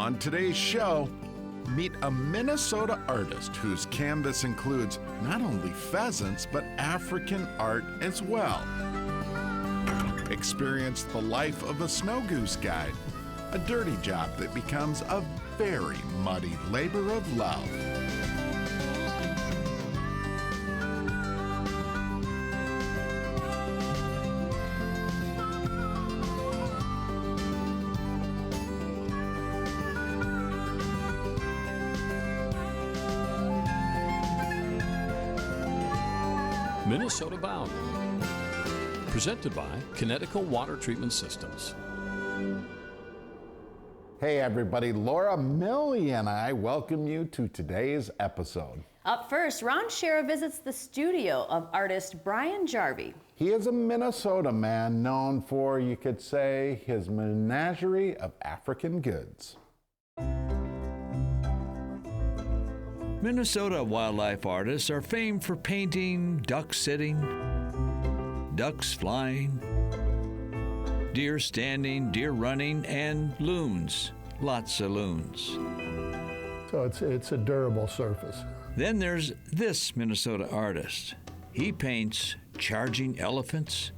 On today's show, meet a Minnesota artist whose canvas includes not only pheasants, but African art as well. Experience the life of a Snowgoose guide, a dirty job that becomes a very muddy labor of love. Minnesota Bound, presented by Connecticut Water Treatment Systems. Hey everybody, Laura, Millie, and I welcome you to today's episode. Up first, Ron Shera visits the studio of artist Brian Jarvi. He is a Minnesota man known for, you could say, his menagerie of African goods. Minnesota wildlife artists are famed for painting ducks sitting, ducks flying, deer standing, deer running, and loons. Lots of loons. So it's a durable surface. Then there's this Minnesota artist. He paints charging elephants,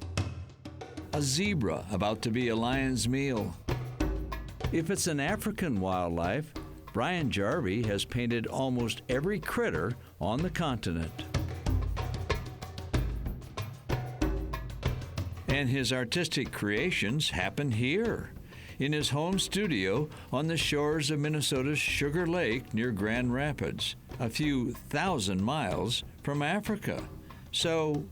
a zebra about to be a lion's meal. If it's an African wildlife, Brian Jarvi has painted almost every critter on the continent. And his artistic creations happen here, in his home studio on the shores of Minnesota's Sugar Lake near Grand Rapids, a few thousand miles from Africa. So,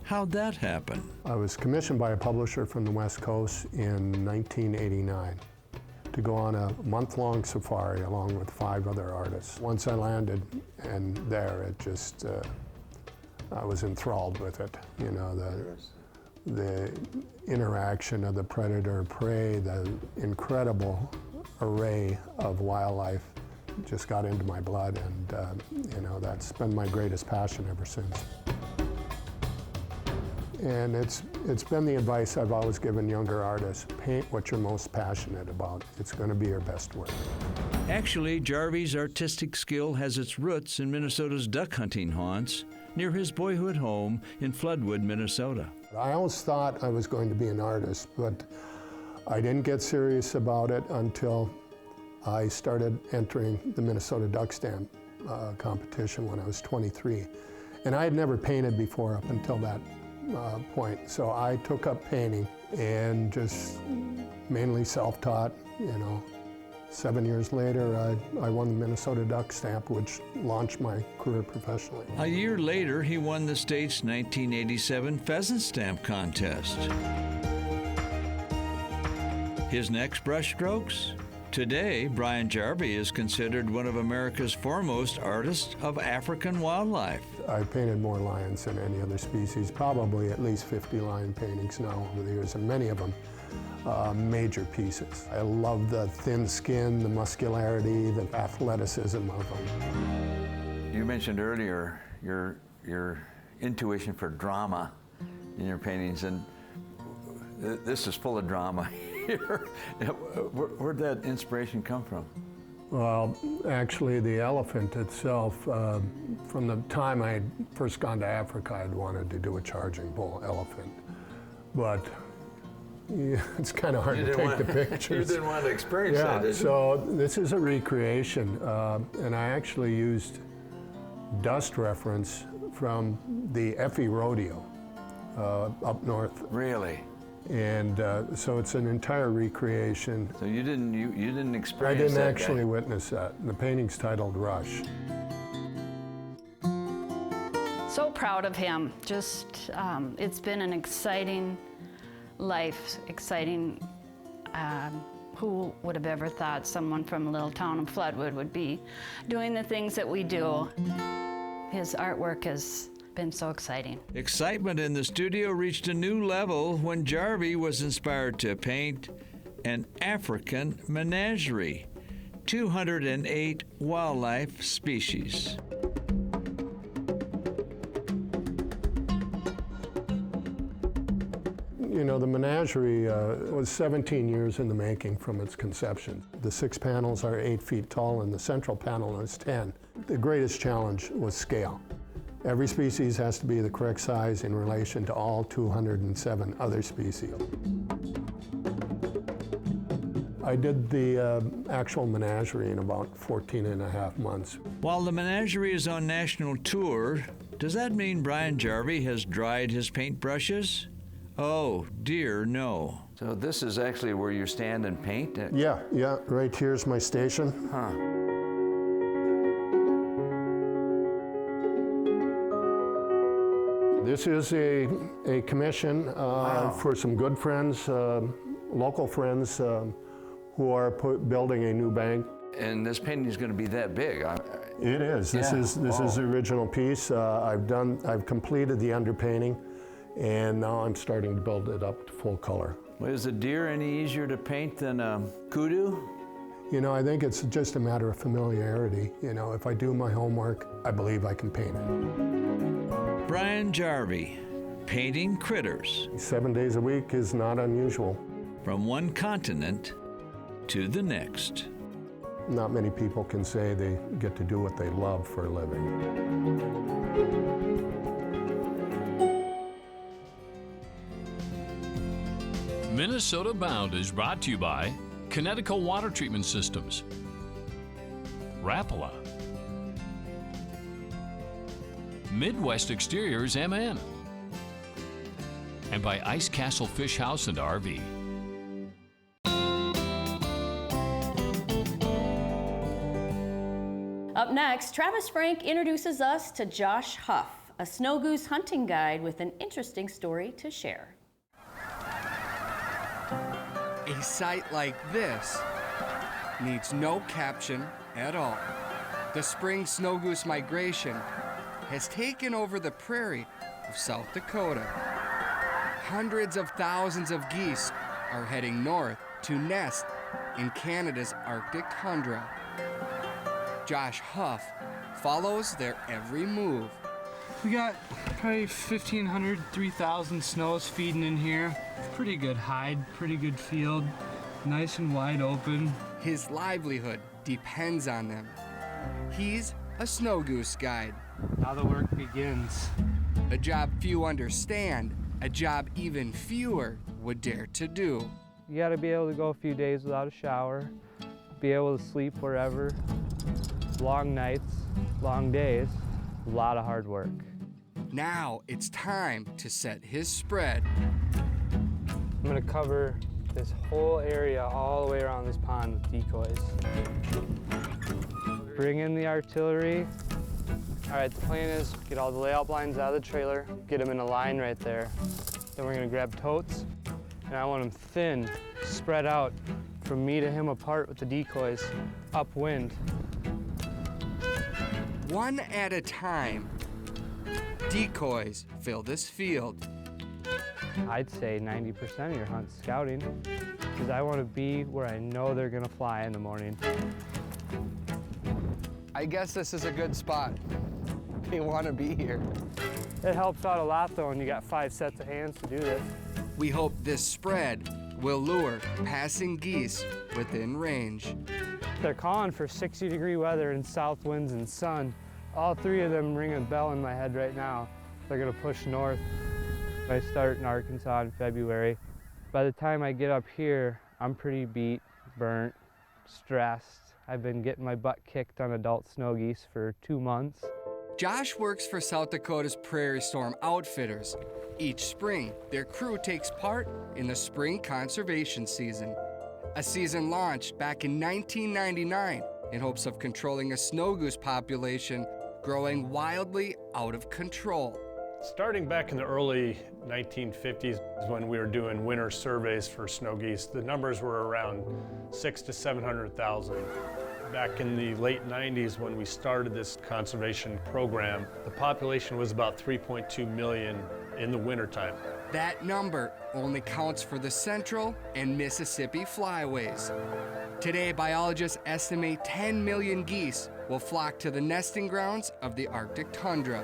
how'd that happen? I was commissioned by a publisher from the West Coast in 1989 to go on a month-long safari along with 5 other artists. Once I landed and there, it just, I was enthralled with it. You know, the interaction of the predator-prey, the incredible array of wildlife just got into my blood, and you know, that's been my greatest passion ever since. And it's been the advice I've always given younger artists: paint what you're most passionate about. It's going to be your best work. Actually, Jarvi's artistic skill has its roots in Minnesota's duck hunting haunts near his boyhood home in Floodwood, Minnesota. I always thought I was going to be an artist, but I didn't get serious about it until I started entering the Minnesota Duck Stamp competition when I was 23. And I had never painted before up until that point. So I took up painting and just mainly self-taught, you know. 7 years later, I won the Minnesota Duck Stamp, which launched my career professionally. A year later, he won the state's 1987 Pheasant Stamp Contest. His next brushstrokes? Today, Brian Jarvi is considered one of America's foremost artists of African wildlife. I've painted more lions than any other species, probably at least 50 lion paintings now over the years, and many of them major pieces. I love the thin skin, the muscularity, the athleticism of them. You mentioned earlier your intuition for drama in your paintings, and this is full of drama here. Where'd that inspiration come from? Well, actually, the elephant itself, from the time I had first gone to Africa, I'd wanted to do a charging bull elephant. But yeah, it's kind of hard to take the pictures. You didn't want to experience that, did you? So this is a recreation, and I actually used dust reference from the Effie Rodeo up north. Really? And so it's an entire recreation. So you didn't experience that? I didn't that actually witness that. The painting's titled Rush. So proud of him. Just, it's been an exciting life, who would have ever thought someone from a little town in Floodwood would be doing the things that we do. His artwork has been so exciting. Excitement in the studio reached a new level when Jarvi was inspired to paint an African menagerie, 208 wildlife species. You know, the menagerie menagerie was 17 years in the making from its conception. The 6 panels are 8 feet tall and the central panel is 10. The greatest challenge was scale. Every species has to be the correct size in relation to all 207 other species. I did the actual menagerie in about 14 and a half months. While the menagerie is on national tour, does that mean Brian Jarvi has dried his paintbrushes? Oh, dear, no. So this is actually where you stand and paint? Yeah, right here's my station. Huh. This is a commission for some good friends, local friends who are building a new bank. And this painting is going to be that big. It is. This is the original piece. I've completed the underpainting, and now I'm starting to build it up to full color. Well, is a deer any easier to paint than a kudu? You know, I think it's just a matter of familiarity. You know, if I do my homework, I believe I can paint it. Brian Jarvi, painting critters. 7 days a week is not unusual. From one continent to the next. Not many people can say they get to do what they love for a living. Minnesota Bound is brought to you by Connecticut Water Treatment Systems, Rapala, Midwest Exteriors MN, and by Ice Castle Fish House and RV. Up next, Travis Frank introduces us to Josh Huff, a Snowgoose hunting guide with an interesting story to share. A sight like this needs no caption at all. The spring Snowgoose migration has taken over the prairie of South Dakota. Hundreds of thousands of geese are heading north to nest in Canada's Arctic tundra. Josh Huff follows their every move. We got probably 1,500, 3,000 snows feeding in here. Pretty good hide, pretty good field, nice and wide open. His livelihood depends on them. He's a Snowgoose guide. Now the work begins. A job few understand, a job even fewer would dare to do. You gotta be able to go a few days without a shower, be able to sleep wherever. Long nights, long days, a lot of hard work. Now it's time to set his spread. I'm gonna cover this whole area all the way around this pond with decoys. Bring in the artillery. All right, the plan is get all the layout lines out of the trailer, get them in a line right there. Then we're gonna grab totes, and I want them thin, spread out from me to him apart with the decoys, upwind. One at a time, decoys fill this field. I'd say 90% of your hunt's scouting, because I want to be where I know they're gonna fly in the morning. I guess this is a good spot. They want to be here. It helps out a lot though when you got 5 sets of hands to do this. We hope this spread will lure passing geese within range. They're calling for 60-degree weather and south winds and sun. All 3 of them ring a bell in my head right now. They're gonna push north. I start in Arkansas in February. By the time I get up here, I'm pretty beat, burnt, stressed. I've been getting my butt kicked on adult snow geese for 2 months. Josh works for South Dakota's Prairie Storm Outfitters. Each spring, their crew takes part in the spring conservation season. A season launched back in 1999 in hopes of controlling a snowgoose population growing wildly out of control. Starting back in the early 1950s is when we were doing winter surveys for snow geese. The numbers were around 600,000 to 700,000. Back in the late 90s when we started this conservation program, the population was about 3.2 million in the wintertime. That number only counts for the Central and Mississippi flyways. Today, biologists estimate 10 million geese will flock to the nesting grounds of the Arctic tundra,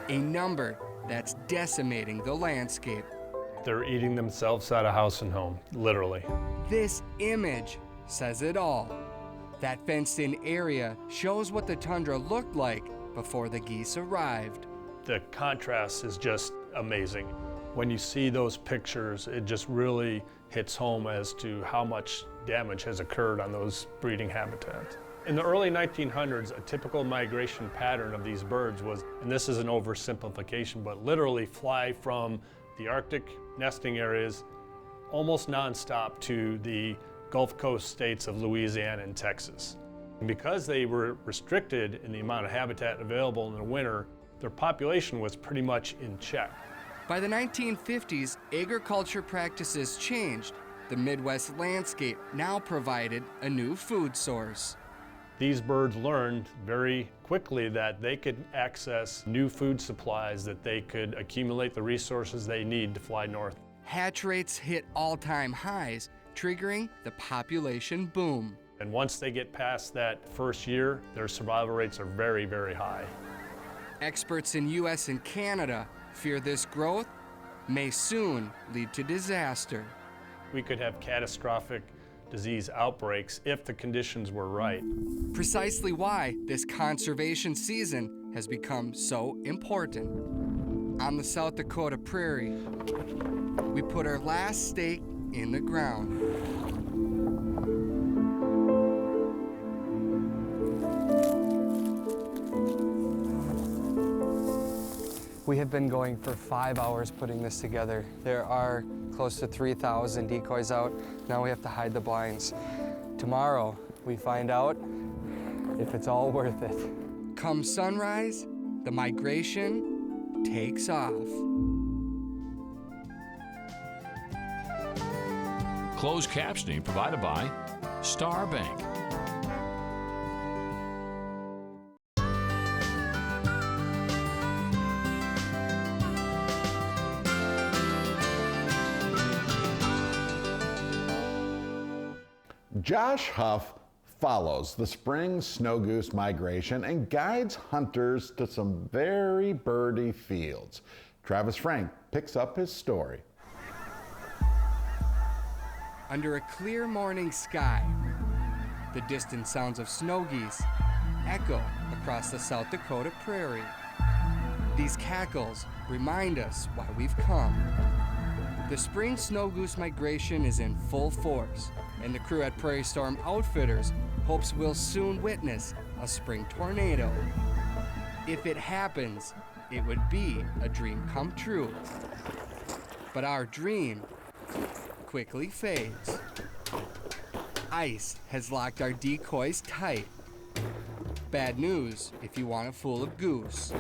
a number that's decimating the landscape. They're eating themselves out of house and home, literally. This image says it all. That fenced-in area shows what the tundra looked like before the geese arrived. The contrast is just amazing. When you see those pictures, it just really hits home as to how much damage has occurred on those breeding habitats. In the early 1900s, a typical migration pattern of these birds was, and this is an oversimplification, but literally fly from the Arctic nesting areas almost nonstop to the Gulf Coast states of Louisiana and Texas. And because they were restricted in the amount of habitat available in the winter, their population was pretty much in check. By the 1950s, agriculture practices changed. The Midwest landscape now provided a new food source. These birds learned very quickly that they could access new food supplies, that they could accumulate the resources they need to fly north. Hatch rates hit all-time highs, triggering the population boom. And once they get past that first year, their survival rates are very, very high. Experts in US and Canada fear this growth may soon lead to disaster. We could have catastrophic disease outbreaks if the conditions were right. Precisely why this conservation season has become so important. On the South Dakota prairie, we put our last stake in the ground. We have been going for 5 hours putting this together. There are close to 3,000 decoys out. Now we have to hide the blinds. Tomorrow, we find out if it's all worth it. Come sunrise, the migration takes off. Closed captioning provided by Star Bank. Josh Huff follows the spring snow goose migration and guides hunters to some very birdy fields. Travis Frank picks up his story. Under a clear morning sky, the distant sounds of snow geese echo across the South Dakota prairie. These cackles remind us why we've come. The spring snow goose migration is in full force, and the crew at Prairie Storm Outfitters hopes we'll soon witness a spring tornado. If it happens, it would be a dream come true. But our dream quickly fades. Ice has locked our decoys tight. Bad news if you want to fool a goose.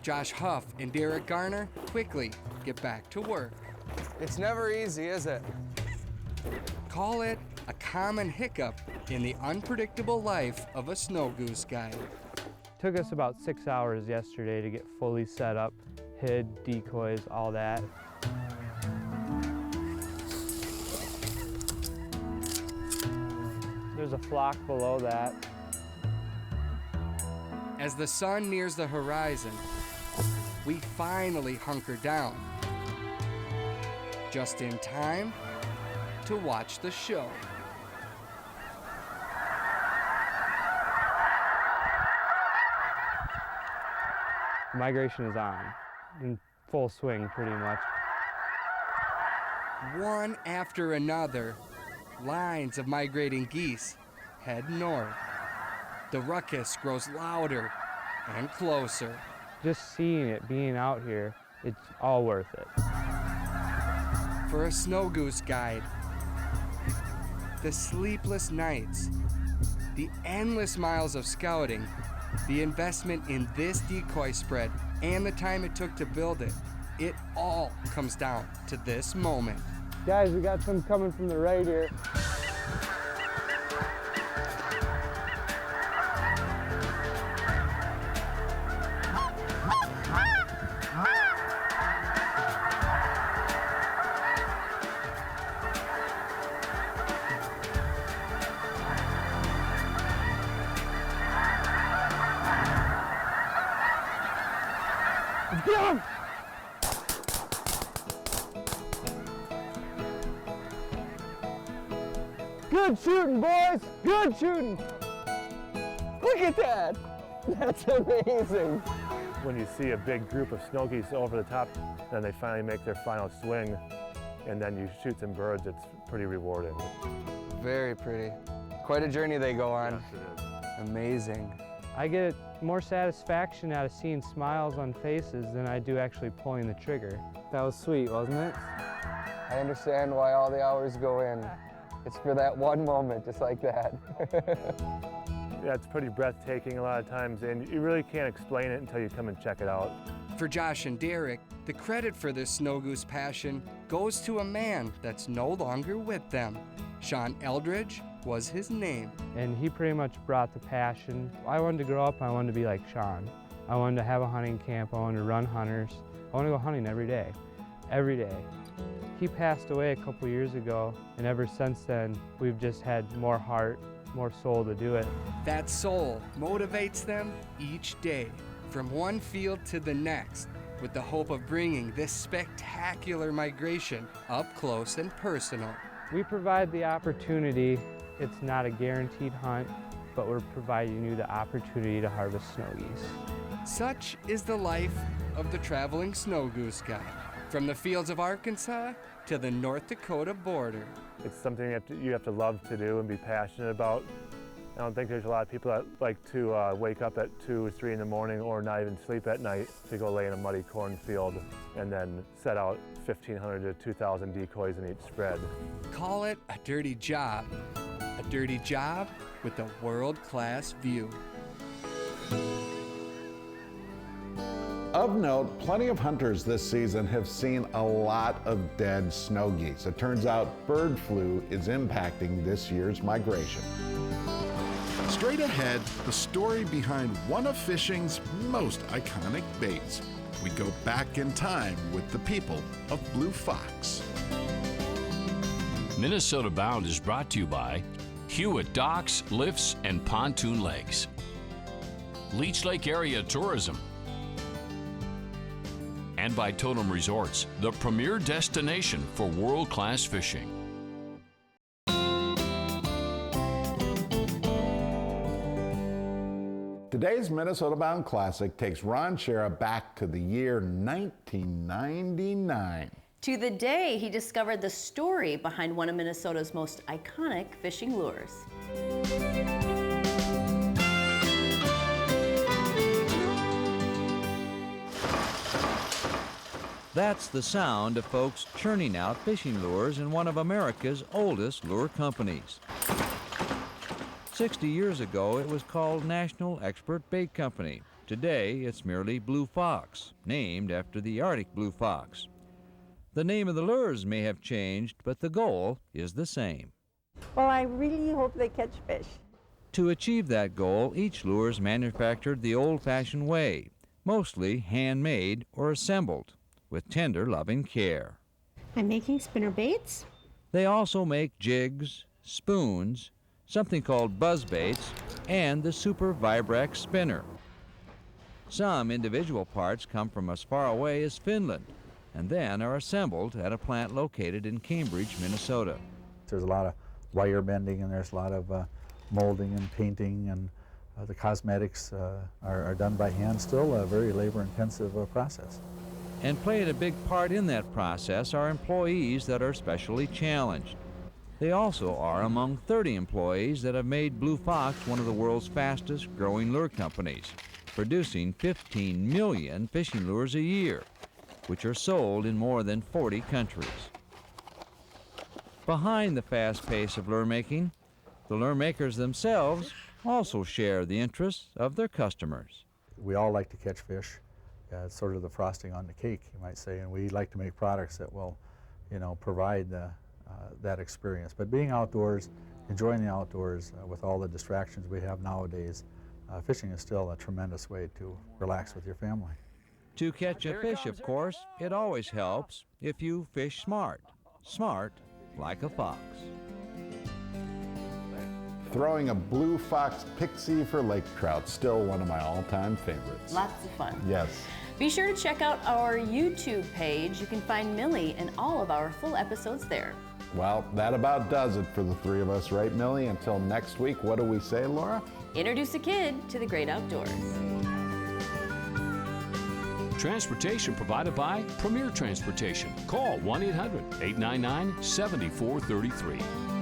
Josh Huff and Derek Garner quickly get back to work. It's never easy, is it? Call it a common hiccup in the unpredictable life of a snow goose guide. Took us about 6 hours yesterday to get fully set up, hid, decoys, all that. There's a flock below that. As the sun nears the horizon, we finally hunker down. Just in time to watch the show. Migration is on, in full swing pretty much. One after another, lines of migrating geese head north. The ruckus grows louder and closer. Just seeing it, being out here, it's all worth it. For a snow goose guide, the sleepless nights, the endless miles of scouting, the investment in this decoy spread, and the time it took to build it, it all comes down to this moment. Guys, we got some coming from the right here. Good shooting, boys! Good shooting! Look at that! That's amazing! When you see a big group of snow geese over the top, then they finally make their final swing, and then you shoot some birds, it's pretty rewarding. Very pretty. Quite a journey they go on. Yes, it is. Amazing. I get more satisfaction out of seeing smiles on faces than I do actually pulling the trigger. That was sweet, wasn't it? I understand why all the hours go in. It's for that one moment, just like that. Yeah, it's pretty breathtaking a lot of times, and you really can't explain it until you come and check it out. For Josh and Derek, the credit for this snow goose passion goes to a man that's no longer with them. Sean Eldridge was his name. And he pretty much brought the passion. I wanted to grow up, I wanted to be like Sean. I wanted to have a hunting camp, I wanted to run hunters. I want to go hunting every day, every day. He passed away a couple years ago, and ever since then, we've just had more heart, more soul to do it. That soul motivates them each day, from one field to the next, with the hope of bringing this spectacular migration up close and personal. We provide the opportunity. It's not a guaranteed hunt, but we're providing you the opportunity to harvest snow geese. Such is the life of the traveling snow goose guide, from the fields of Arkansas to the North Dakota border. It's something you have to love to do and be passionate about. I don't think there's a lot of people that like to wake up at 2 or 3 in the morning or not even sleep at night to go lay in a muddy cornfield and then set out 1,500 to 2,000 decoys in each spread. Call it a dirty job with a world-class view. Of note, plenty of hunters this season have seen a lot of dead snow geese. It turns out bird flu is impacting this year's migration. Straight ahead, the story behind one of fishing's most iconic baits. We go back in time with the people of Blue Fox. Minnesota Bound is brought to you by Hewitt Docks, Lifts, and Pontoon Lakes, Leech Lake Area Tourism, and by Totem Resorts, the premier destination for world-class fishing. Today's Minnesota Bound Classic takes Ron Shera back to the year 1999. To the day he discovered the story behind one of Minnesota's most iconic fishing lures. That's the sound of folks churning out fishing lures in one of America's oldest lure companies. 60 years ago, it was called National Expert Bait Company. Today, it's merely Blue Fox, named after the Arctic blue fox. The name of the lures may have changed, but the goal is the same. Well, I really hope they catch fish. To achieve that goal, each lure is manufactured the old-fashioned way, mostly handmade or assembled, with tender, loving care. I'm making spinner baits. They also make jigs, spoons, something called buzz baits, and the Super Vibrax spinner. Some individual parts come from as far away as Finland, and then are assembled at a plant located in Cambridge, Minnesota. There's a lot of wire bending, and there's a lot of molding and painting, and the cosmetics are done by hand, still a very labor-intensive process. And playing a big part in that process are employees that are specially challenged. They also are among 30 employees that have made Blue Fox one of the world's fastest growing lure companies, producing 15 million fishing lures a year, which are sold in more than 40 countries. Behind the fast pace of lure making, the lure makers themselves also share the interests of their customers. We all like to catch fish. It's sort of the frosting on the cake, you might say, and we like to make products that will, provide that experience. But being outdoors, enjoying the outdoors with all the distractions we have nowadays, fishing is still a tremendous way to relax with your family. To catch a fish, of course, it always helps if you fish smart. Smart like a fox. Throwing a Blue Fox Pixie for lake trout, still one of my all-time favorites. Lots of fun. Yes. Be sure to check out our YouTube page. You can find Millie and all of our full episodes there. Well, that about does it for the three of us, right, Millie? Until next week, what do we say, Laura? Introduce a kid to the great outdoors. Transportation provided by Premier Transportation. Call 1-800-899-7433.